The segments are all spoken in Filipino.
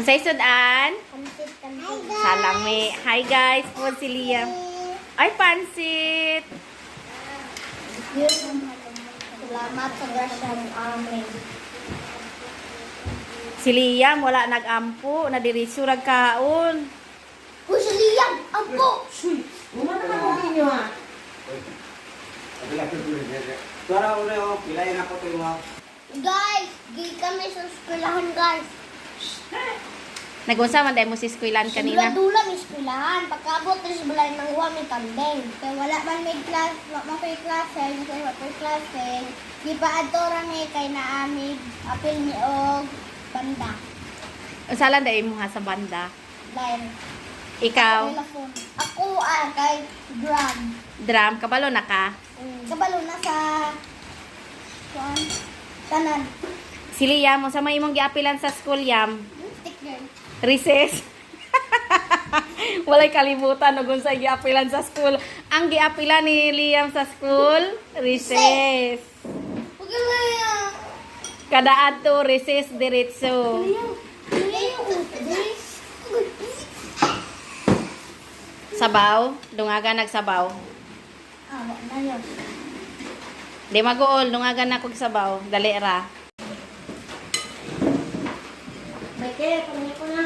Unsay sudan? Pansit kami. Salami. Hi guys, po si Liam. Ay, pansit. Salamat sa grasya ng amin. Si Liam, wala nag-ampo. Nadiritso kaon. Uy, si Liam! Ampo! Umana ka mo ninyo ha. Suara ulit oh, pilayin ako ito mo. Guys, di kami sa eskwelahan, guys. Nagunsa man dahil mo si Squilan kanina. Dula may eskwelahan. Pagkabot, rin balay ng uwa may kambing. Kaya wala man may class, may klase, kasi may klase. Di pa ato rami kay naamig, apil ni og banda. Salan dahil mo ha sa banda. Dahil, Ikaw, telefon. Ako, kay Grab. drum, kabalo na ka. Kabalo na sa tanan. Si Liam, mo sa may imong giapilan sa school, Yam. Sticker. Recess. Walay kalibutan ug unsay giapilan sa school. Ang giapilan ni Liam sa school, recess. Huwag nga. Kada adto recess diretso. Sabaw, dungagan nagsabaw. Na yun. Di maguol, dungagan na kog sabaw, dali ra. Beke, pamilya ko na.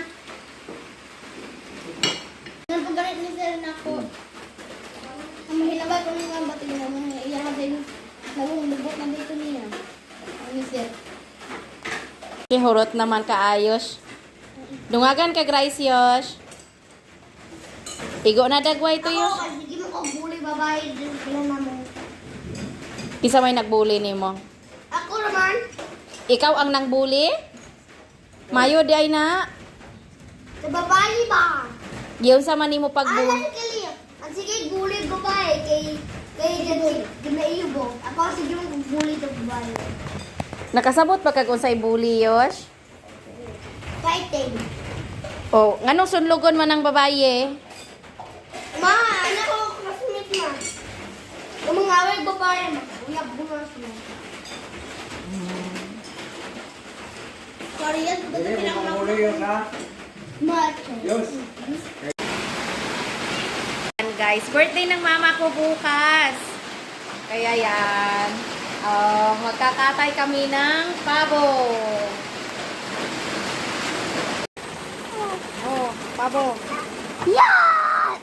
Nang paggalit ni sir na ako. Ang mahilabay ko nga ba't yung naman niya. Iyahan din. Nagulubot na dito niya. Ang ni sir. Hurot naman kaayos. Dungagan ka Gracious. Igo na dagway to yun. Ako, sige mo ko bully babae. Din sila na mo. Isa may nagbuli nimo. Ako naman. Ikaw ang nangbuli? Mayo di ay na. Sa babae ba? Giyon sa man nimo pagbuli. Alam kali. Ang sige bully babae. Kay ginaibo. Ako sige mo bully sa babae. Nakasabot pa kag unsay buli Yosh? Fighting. O, nganong sunlugon man ang babaye? Ma, ano ko classmate ma. Kung mga away babae ma. Uyab bumas mo. Sorry yan. Ba't Hindi mo pinakamak pangulo yun ha. Macho. Yus. Yan guys, birthday ng mama ko bukas. Kaya yan. Magkakatay kami ng pabo. Oh, pabo. Yan!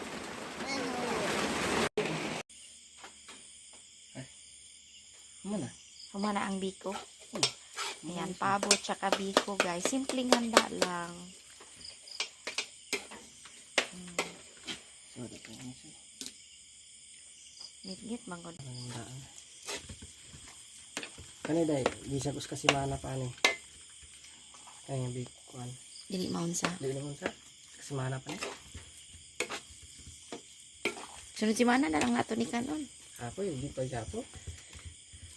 Mana? Humana ang biko. Ayan, pabo tsaka biko guys. Simpleng handa lang. Ngit-ngit mangod. Kani day, bisa ko kasi mana pa ni. Ay big kuan. Dili maunsa. Dili naman sa kasi mana pa ni. Sunod si Mana na lang nato ni kanon. Ako yung di pa japo.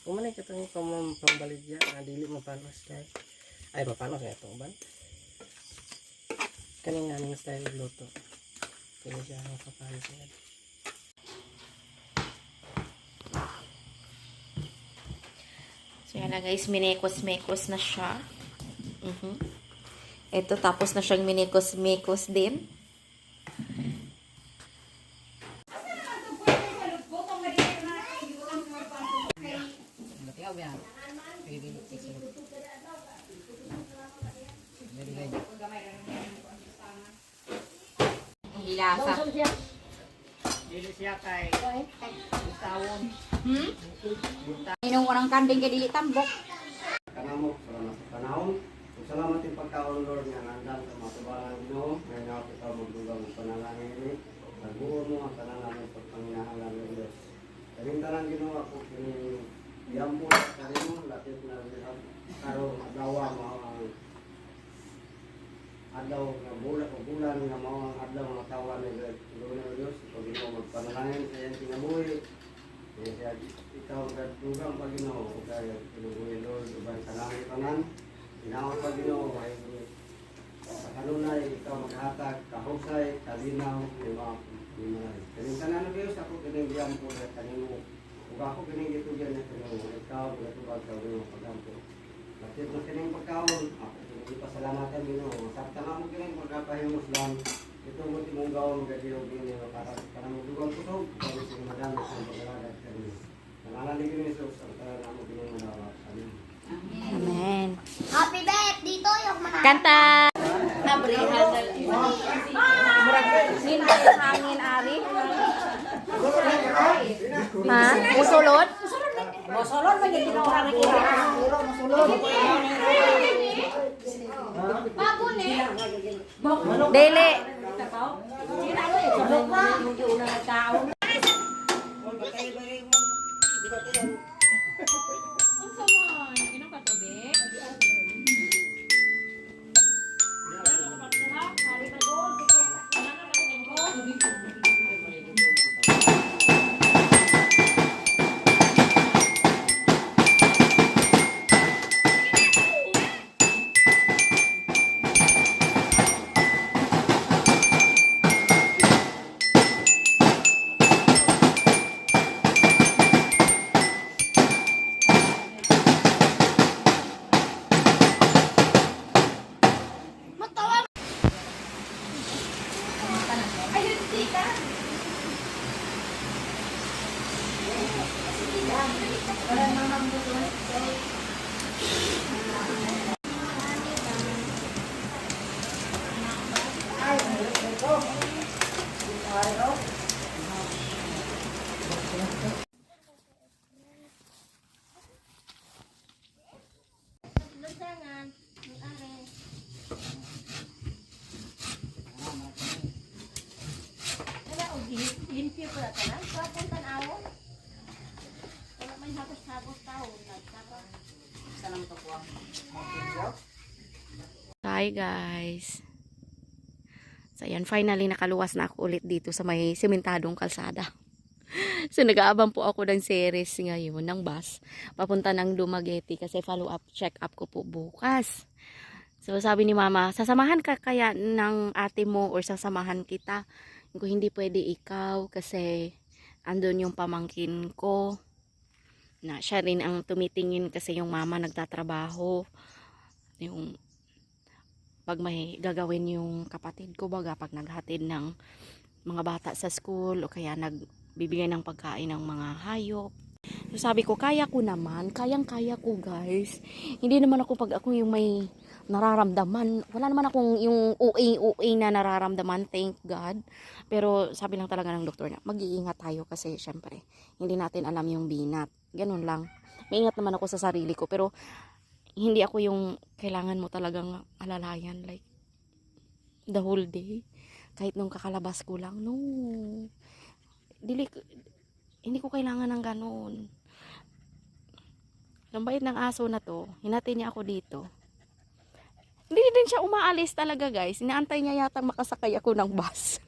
Kumanay ka tong pambaligya na dili mo panos kay. Ay papanos ya tong ban. Kani nga ning style luto. Kini siya papanos niya. So yan na guys, minekos-mekos na siya. Ito, tapos na siyang minekos-mekos din. Hilasa. Dili siya kay tawon. Inong warang kanding kay dili tambok. Kanamo, salamat sa panahon. Salamat yung pagkaon Lord nga nandan sa mga tubalan Ginoo. Ngayon ako kita magdugang ng panalangin ini. Nagbuo mo ang tanan namin pagpanginahalan ng Diyos. Kaling tanan Ginoo ako kini yampo kanimo lapit na karong adlaw mo ang adlaw nga bulan nga mao ang adlaw nga tawan ni Diyos. Pag Ginoo magpanalangin sa iyang kinabuhi. Kaya ikaw nagdugang pag Ginoo kaya kinabuhi Lord ubang kanang tanan. Ginawa pa Ginoo ay sa kanunay ikaw maghatag kahusay kalinaw ni mga minay. Kaning tanan Dios ako kining giyampo sa kanimo. Ug ako kining gitugyan na kanimo. Ikaw gatubag sa Ginoo pagampo. Bakit na kining pagkaon? Ako hindi pa salamatan Ginoo. Sakta na mo kining pagkapahimos lang. Ito mo timong gawon gadiyo Ginoo para mo dugang kusog. Para sa madami sa paglalagad kami. Nananalig ni Jesus ang tanan mo Ginoo manawa. Amen. Amen. Happy birthday to yung mga Kanta! Hangin ari. Ha? Musulod? Mosolon man yung ginawa na kira. Dele. Hi guys. So ayan, finally nakaluwas na ako ulit dito sa may sementadong kalsada. So nag-aabang po ako ng series ngayon ng bus papunta ng Dumaguete kasi follow up check up ko po bukas. So sabi ni mama, sasamahan ka kaya ng ate mo or sasamahan kita? Kung hindi pwede ikaw kasi andun yung pamangkin ko na siya rin ang tumitingin kasi yung mama nagtatrabaho. Yung pag may gagawin yung kapatid ko baga pag naghatid ng mga bata sa school o kaya nagbibigay ng pagkain ng mga hayop. So sabi ko, kaya ko naman, kayang-kaya ko guys. Hindi naman ako pag ako yung may nararamdaman. Wala naman akong yung UA na nararamdaman, thank God. Pero sabi lang talaga ng doktor na mag-iingat tayo kasi syempre hindi natin alam yung binat. Ganun lang. Maingat naman ako sa sarili ko pero hindi ako yung kailangan mo talagang alalayan like the whole day. Kahit nung kakalabas ko lang, no. Hindi ko kailangan ng ganun. Ang bait ng aso na to, hinatid niya ako dito. Hindi din siya umaalis talaga guys. Inaantay niya yata makasakay ako ng bus.